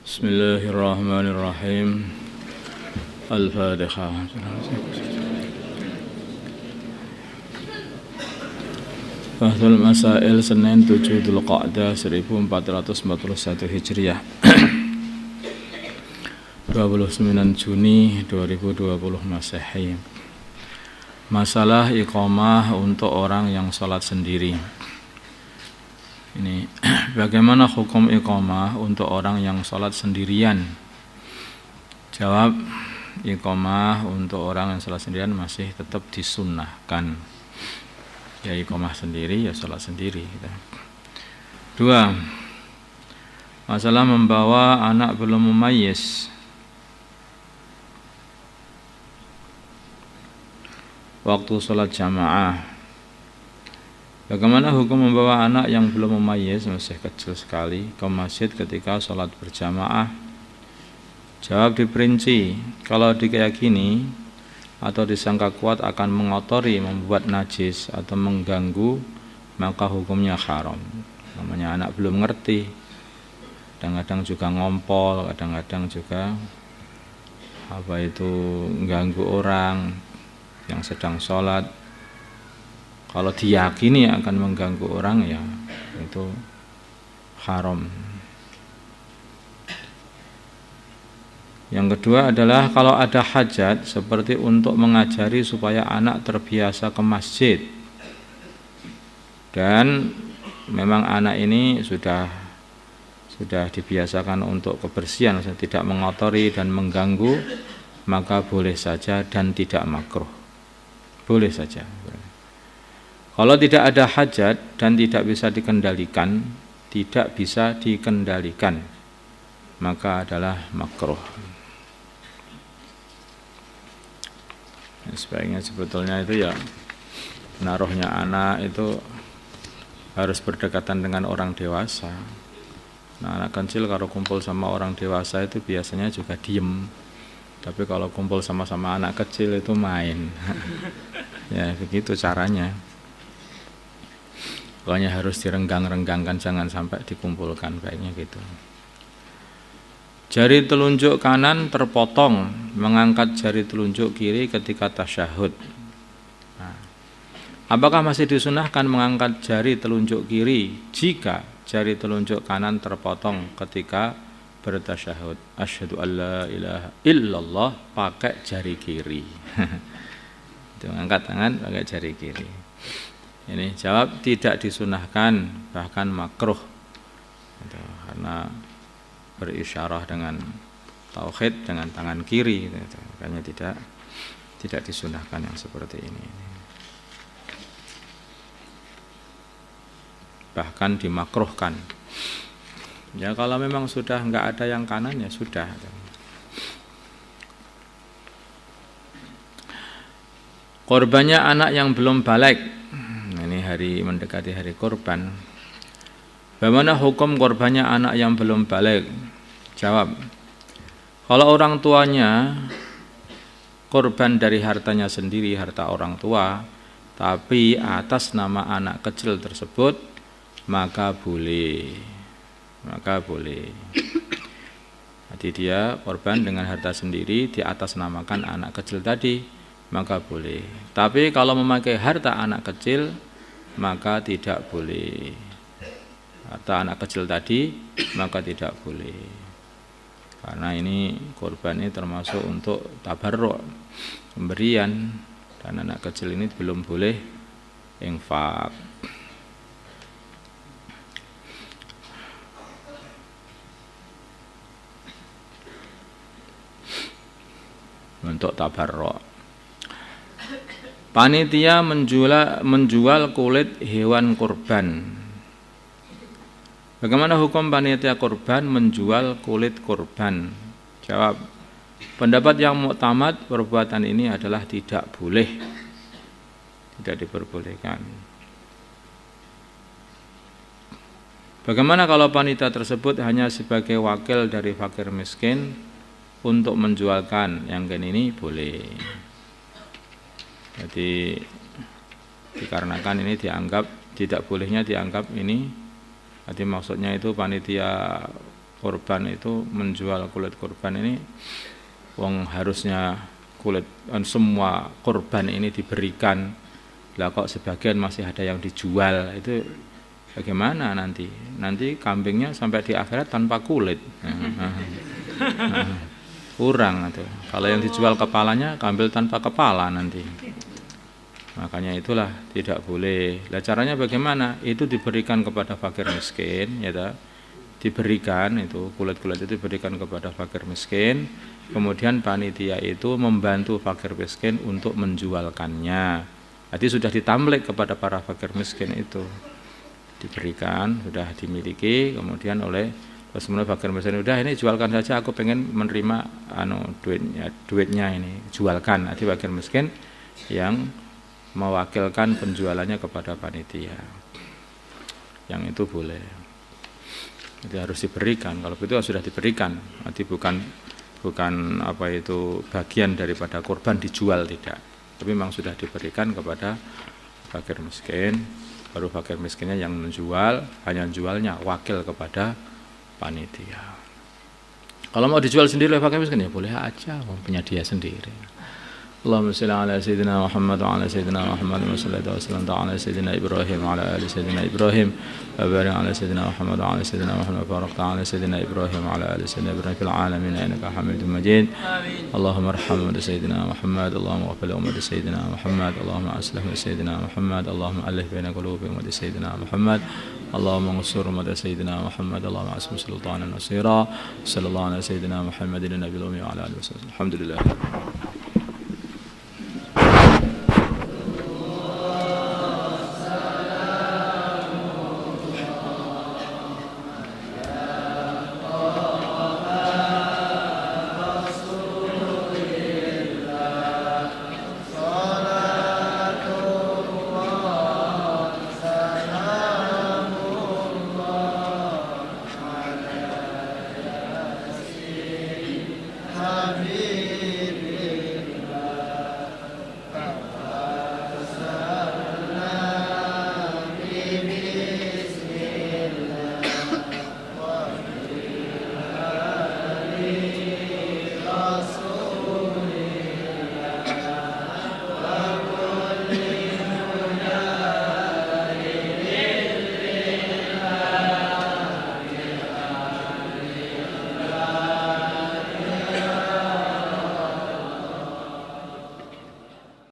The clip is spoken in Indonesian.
Bismillahirrahmanirrahim. Al-Fatihah. Fathul Masail Senin 7 Dzulqa'dah 1441 Hijriah 29 Juni 2020 Masehi. Masalah iqamah untuk orang yang sholat sendiri. Ini bagaimana hukum iqamah untuk orang yang sholat sendirian? Jawab, iqamah untuk orang yang sholat sendirian masih tetap disunnahkan. Ya iqamah sendiri, ya sholat sendiri. Dua, masalah membawa anak belum mumayyiz. Waktu sholat jamaah. Bagaimana hukum membawa anak yang belum mumayyiz, masih kecil sekali, ke masjid ketika sholat berjamaah? Jawab diperinci, kalau dikeyakini atau disangka kuat akan mengotori, membuat najis atau mengganggu, maka hukumnya haram. Namanya anak belum ngerti, kadang-kadang juga ngompol, kadang-kadang juga mengganggu orang yang sedang sholat. Kalau diyakini akan mengganggu orang, ya itu haram. Yang kedua adalah kalau ada hajat seperti untuk mengajari supaya anak terbiasa ke masjid, dan memang anak ini sudah dibiasakan untuk kebersihan, tidak mengotori dan mengganggu, maka boleh saja dan tidak makruh. Boleh saja. Kalau tidak ada hajat dan tidak bisa dikendalikan, maka adalah makruh. Sebaiknya sebetulnya itu ya menaruhnya anak itu harus berdekatan dengan orang dewasa. Nah, anak kecil kalau kumpul sama orang dewasa itu biasanya juga diem. Tapi kalau kumpul sama-sama anak kecil itu main. Ya begitu caranya. Pokoknya harus direnggang-renggangkan, jangan sampai dikumpulkan, baiknya gitu. Jari telunjuk kanan terpotong, mengangkat jari telunjuk kiri ketika tasyahud. Nah, apakah masih disunahkan mengangkat jari telunjuk kiri jika jari telunjuk kanan terpotong ketika bertasyahud? Asyhadu alla ilaha illallah pakai jari kiri. Itu angkat tangan pakai jari kiri. Ini jawab tidak disunahkan, bahkan makruh, karena berisyarah dengan tauhid dengan tangan kiri, makanya tidak disunahkan yang seperti ini. Bahkan dimakruhkan. Ya kalau memang sudah enggak ada yang kanan, ya sudah. Korbannya anak yang belum balik. Hari mendekati hari korban. Bagaimana hukum korbannya anak yang belum balik? Jawab, kalau orang tuanya korban dari hartanya sendiri, harta orang tua, tapi atas nama anak kecil tersebut, maka boleh. Jadi dia korban dengan harta sendiri, di atas namakan anak kecil tadi, maka boleh. Tapi kalau memakai harta anak kecil, maka tidak boleh. Harta anak kecil tadi, maka tidak boleh. Karena ini korban ini termasuk untuk tabarruk, pemberian, dan anak kecil ini belum boleh infak. Untuk tabarruk. Panitia menjual kulit hewan kurban. Bagaimana hukum panitia kurban menjual kulit kurban? Jawab, pendapat yang muktamad perbuatan ini adalah tidak boleh, tidak diperbolehkan. Bagaimana kalau panitia tersebut hanya sebagai wakil dari fakir miskin untuk menjualkan? Yang ini boleh. Jadi dikarenakan ini dianggap tidak bolehnya dianggap ini, jadi maksudnya itu panitia kurban itu menjual kulit kurban ini, wong harusnya kulit semua kurban ini diberikan, lah kok sebagian masih ada yang dijual, itu bagaimana nanti? Nanti kambingnya sampai di akhirat tanpa kulit. Kurang itu. Kalau yang dijual kepalanya, ambil tanpa kepala nanti. Makanya itulah tidak boleh. Lah caranya bagaimana? Itu diberikan kepada fakir miskin, ya ta? Diberikan itu kulit-kulit itu diberikan kepada fakir miskin. Kemudian panitia itu membantu fakir miskin untuk menjualkannya. Jadi sudah ditamlik kepada para fakir miskin itu. Diberikan, sudah dimiliki, kemudian oleh semuanya fakir miskin, udah ini jualkan saja, aku pengen menerima duitnya ini, jualkan. Jadi fakir miskin yang mewakilkan penjualannya kepada panitia, yang itu boleh. Itu harus diberikan. Kalau itu sudah diberikan, jadi bukan apa itu bagian daripada kurban dijual, tidak, tapi memang sudah diberikan kepada fakir miskin. Baru fakir miskinnya yang menjual, hanya jualnya wakil kepada panitia. Kalau mau dijual sendiri oleh fakir miskin ya boleh aja, punya dia sendiri. Allahumma shalli ala sayyidina Muhammad wa ala sayyidina Muhammad wa sallallahu alaihi wa ala sayyidina Ibrahim wa ala ali sayyidina Ibrahim wa barik ala sayyidina Muhammad wa ala sayyidina Muhammad wa barik ala sayyidina Ibrahim wa ala ali sayyidina Ibrahim fil alamin innaka Hamidum Majid. Allahumma arham sayyidina Muhammad, Allahumma ighfir li sayyidina Muhammad, Allahumma aslih sayyidina Muhammad, Allahumma alif baina qulubi sayyidina Muhammad, Allahumma ansur sayyidina Muhammad, Allahumma asmi sultanan nasira. Sallallahu ala sayyidina Muhammadin nabiyil ummi wa ala alihi wasallam. Alhamdulillah.